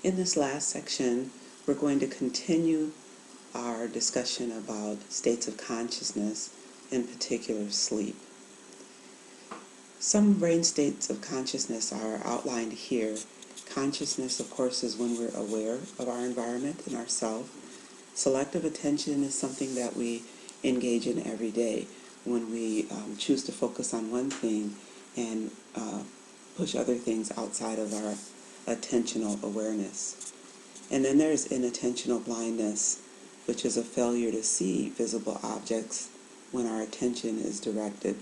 In this last section, we're going to continue our discussion about states of consciousness, in particular sleep. Some brain states of consciousness are outlined here. Consciousness, of course, is when we're aware of our environment and ourself. Selective attention is something that we engage in every day when we choose to focus on one thing and push other things outside of our attentional awareness. And then there's inattentional blindness, which is a failure to see visible objects when our attention is directed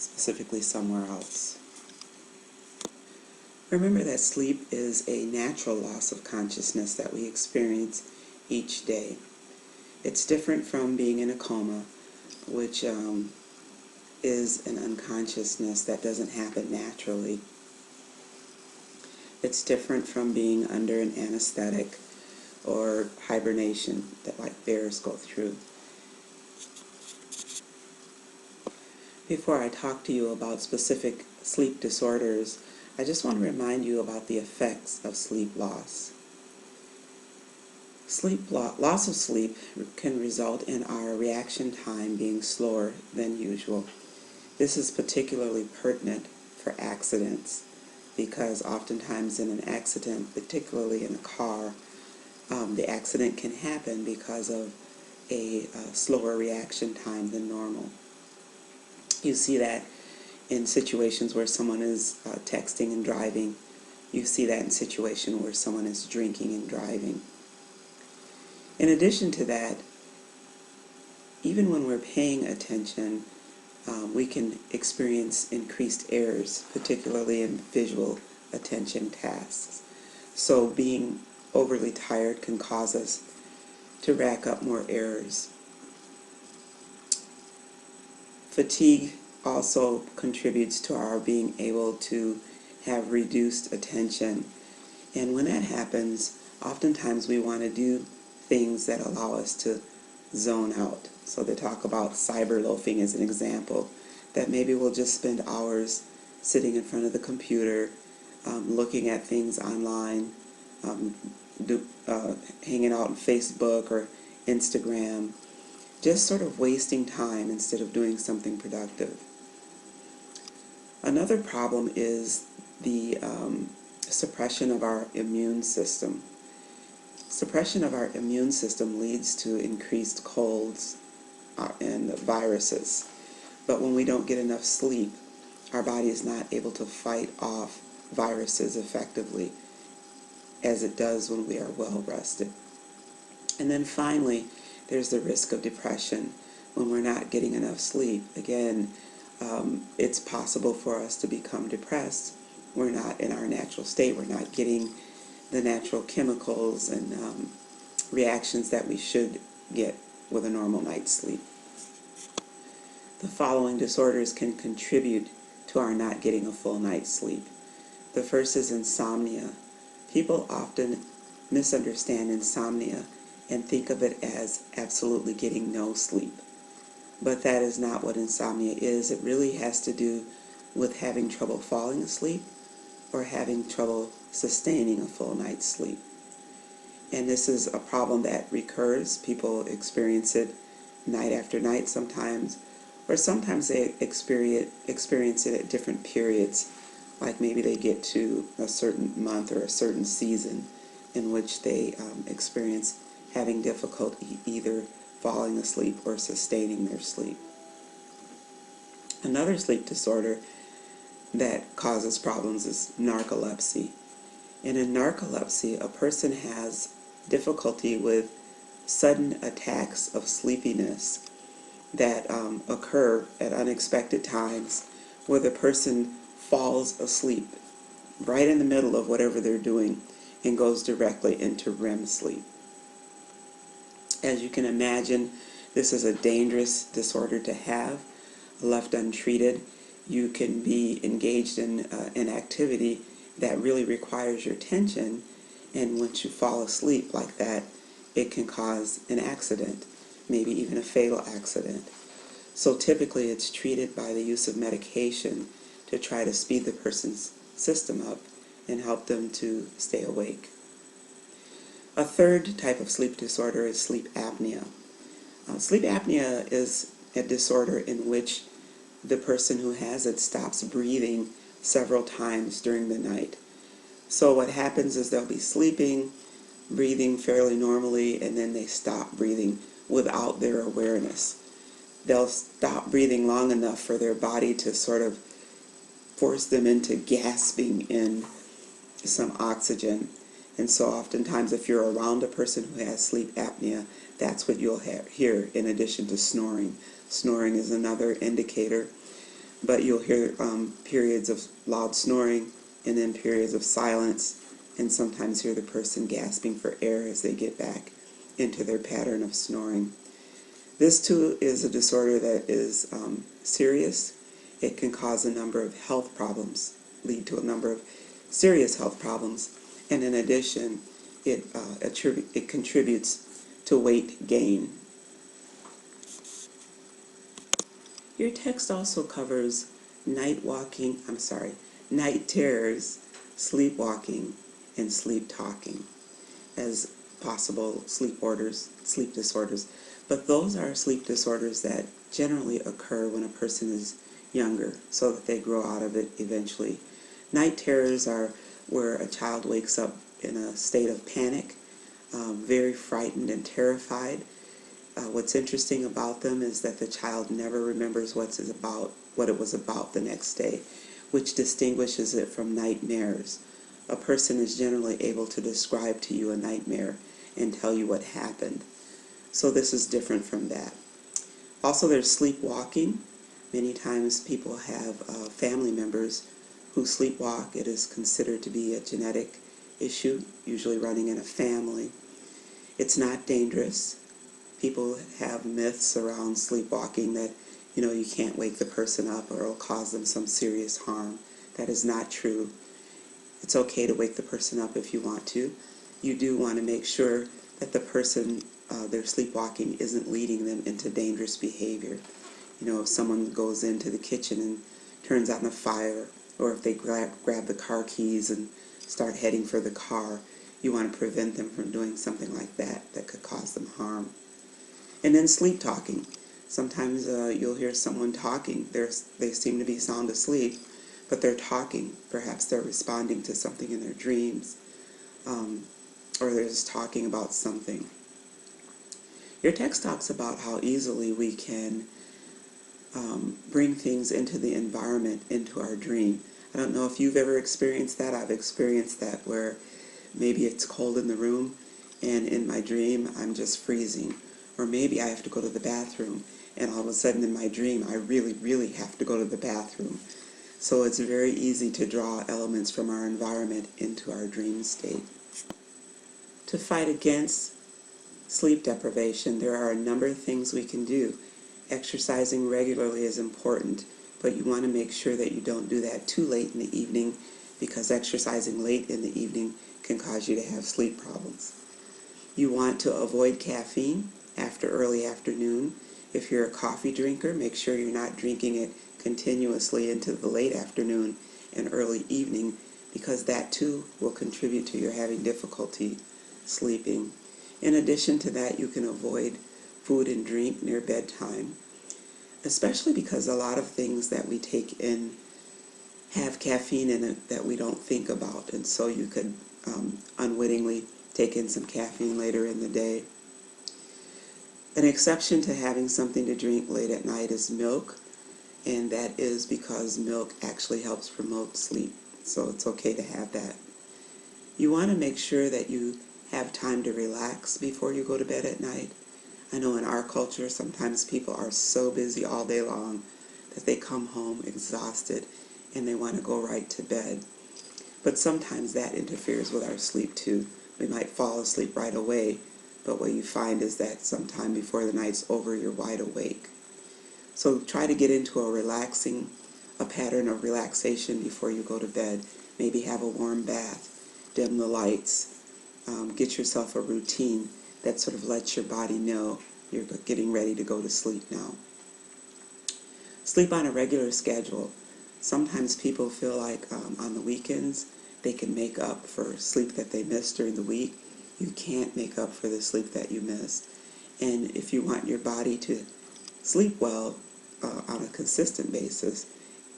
specifically somewhere else. Remember that sleep is a natural loss of consciousness that we experience each day. It's different from being in a coma, which is an unconsciousness that doesn't happen naturally. It's different from being under an anesthetic or hibernation that like bears go through. Before I talk to you about specific sleep disorders, I just want to remind you about the effects of sleep loss. Loss of sleep can result in our reaction time being slower than usual. This is particularly pertinent for accidents because oftentimes in an accident, particularly in a car, the accident can happen because of a slower reaction time than normal. You see that in situations where someone is texting and driving. You see that in situations where someone is drinking and driving. In addition to that, even when we're paying attention, we can experience increased errors, particularly in visual attention tasks. So being overly tired can cause us to rack up more errors. Fatigue also contributes to our being able to have reduced attention. And when that happens, oftentimes we want to do things that allow us to zone out. So they talk about cyber loafing as an example, that maybe we'll just spend hours sitting in front of the computer, looking at things online, hanging out on Facebook or Instagram, just sort of wasting time instead of doing something productive. Another problem is the suppression of our immune system. Suppression of our immune system leads to increased colds and viruses. But when we don't get enough sleep, our body is not able to fight off viruses effectively as it does when we are well rested. And then finally, there's the risk of depression when we're not getting enough sleep. Again, it's possible for us to become depressed. We're not in our natural state. We're not getting the natural chemicals and reactions that we should get with a normal night's sleep. The following disorders can contribute to our not getting a full night's sleep. The first is insomnia. People often misunderstand insomnia and think of it as absolutely getting no sleep. But that is not what insomnia is. It really has to do with having trouble falling asleep or having trouble sustaining a full night's sleep. And this is a problem that recurs. People experience it night after night sometimes, or sometimes they experience it at different periods, like maybe they get to a certain month or a certain season in which they experience having difficulty either falling asleep or sustaining their sleep. Another sleep disorder that causes problems is narcolepsy. And in narcolepsy, a person has difficulty with sudden attacks of sleepiness that occur at unexpected times where the person falls asleep right in the middle of whatever they're doing and goes directly into REM sleep. As you can imagine, this is a dangerous disorder to have. Left untreated, you can be engaged in an activity that really requires your attention, and once you fall asleep like that, it can cause an accident, maybe even a fatal accident. So typically it's treated by the use of medication to try to speed the person's system up and help them to stay awake. A third type of sleep disorder is sleep apnea. Sleep apnea is a disorder in which the person who has it stops breathing several times during the night. So what happens is they'll be sleeping, breathing fairly normally, and then they stop breathing without their awareness. They'll stop breathing long enough for their body to sort of force them into gasping in some oxygen. And so oftentimes if you're around a person who has sleep apnea, that's what you'll hear in addition to snoring. Snoring is another indicator, but you'll hear periods of loud snoring and then periods of silence, and sometimes hear the person gasping for air as they get back into their pattern of snoring. This too is a disorder that is serious. It can cause a number of health problems, lead to a number of serious health problems, and in addition, it contributes to weight gain. Your text also covers night terrors, sleepwalking, and sleep talking as possible sleep disorders. But those are sleep disorders that generally occur when a person is younger, so that they grow out of it eventually. Night terrors are where a child wakes up in a state of panic, very frightened and terrified. What's interesting about them is that the child never remembers what it was about the next day, which distinguishes it from nightmares. A person is generally able to describe to you a nightmare and tell you what happened. So this is different from that. Also, there's sleepwalking. Many times people have family members who sleepwalk. It is considered to be a genetic issue, usually running in a family. It's not dangerous. People have myths around sleepwalking that, you can't wake the person up or it'll cause them some serious harm. That is not true. It's okay to wake the person up if you want to. You do want to make sure that the person, their sleepwalking isn't leading them into dangerous behavior. If someone goes into the kitchen and turns on a fire, or if they grab the car keys and start heading for the car, you want to prevent them from doing something like that that could cause them harm. And then sleep talking. Sometimes you'll hear someone talking. They seem to be sound asleep, but they're talking. Perhaps they're responding to something in their dreams, or they're just talking about something. Your text talks about how easily we can bring things into the environment, into our dream. I don't know if you've ever experienced that. I've experienced that where maybe it's cold in the room and in my dream I'm just freezing. Or maybe I have to go to the bathroom and all of a sudden in my dream I really, really have to go to the bathroom. So it's very easy to draw elements from our environment into our dream state. To fight against sleep deprivation, there are a number of things we can do. Exercising regularly is important, but you want to make sure that you don't do that too late in the evening, because exercising late in the evening can cause you to have sleep problems. You want to avoid caffeine after early afternoon. If you're a coffee drinker, make sure you're not drinking it continuously into the late afternoon and early evening, because that too will contribute to your having difficulty sleeping. In addition to that, you can avoid food and drink near bedtime, especially because a lot of things that we take in have caffeine in it that we don't think about, and so you could unwittingly take in some caffeine later in the day. An exception to having something to drink late at night is milk, and that is because milk actually helps promote sleep, so it's okay to have that. You want to make sure that you have time to relax before you go to bed at night. I know in our culture sometimes people are so busy all day long that they come home exhausted and they want to go right to bed. But sometimes that interferes with our sleep too. We might fall asleep right away, but what you find is that sometime before the night's over, you're wide awake. So try to get into a pattern of relaxation before you go to bed. Maybe have a warm bath, dim the lights, get yourself a routine that sort of lets your body know you're getting ready to go to sleep now. Sleep on a regular schedule. Sometimes people feel like on the weekends they can make up for sleep that they missed during the week. You can't make up for the sleep that you missed. And if you want your body to sleep well on a consistent basis,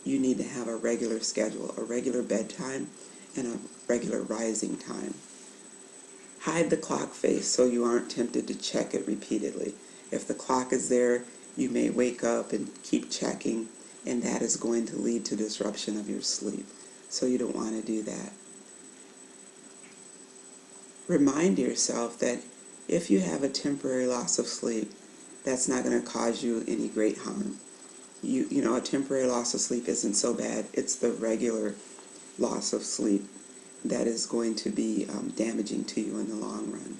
you need to have a regular schedule, a regular bedtime, and a regular rising time. Hide the clock face so you aren't tempted to check it repeatedly. If the clock is there, you may wake up and keep checking, and that is going to lead to disruption of your sleep. So you don't want to do that. Remind yourself that if you have a temporary loss of sleep, that's not going to cause you any great harm. You know, a temporary loss of sleep isn't so bad. It's the regular loss of sleep that is going to be damaging to you in the long run.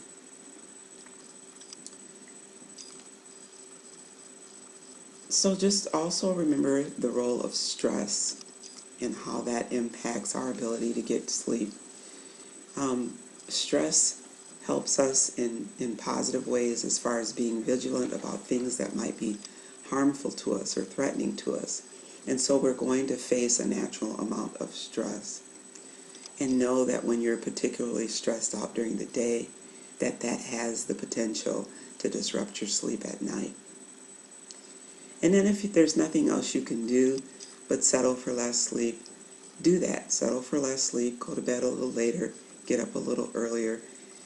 So just also remember the role of stress and how that impacts our ability to get sleep. Stress helps us in positive ways as far as being vigilant about things that might be harmful to us or threatening to us. And so we're going to face a natural amount of stress. And know that when you're particularly stressed out during the day, that has the potential to disrupt your sleep at night. And then if there's nothing else you can do but settle for less sleep, do that. Settle for less sleep, go to bed a little later, get up a little earlier.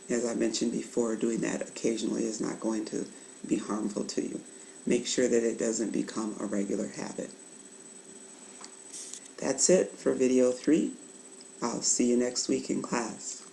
As I mentioned before, doing that occasionally is not going to be harmful to you. Make sure that it doesn't become a regular habit. That's it for video 3. I'll see you next week in class.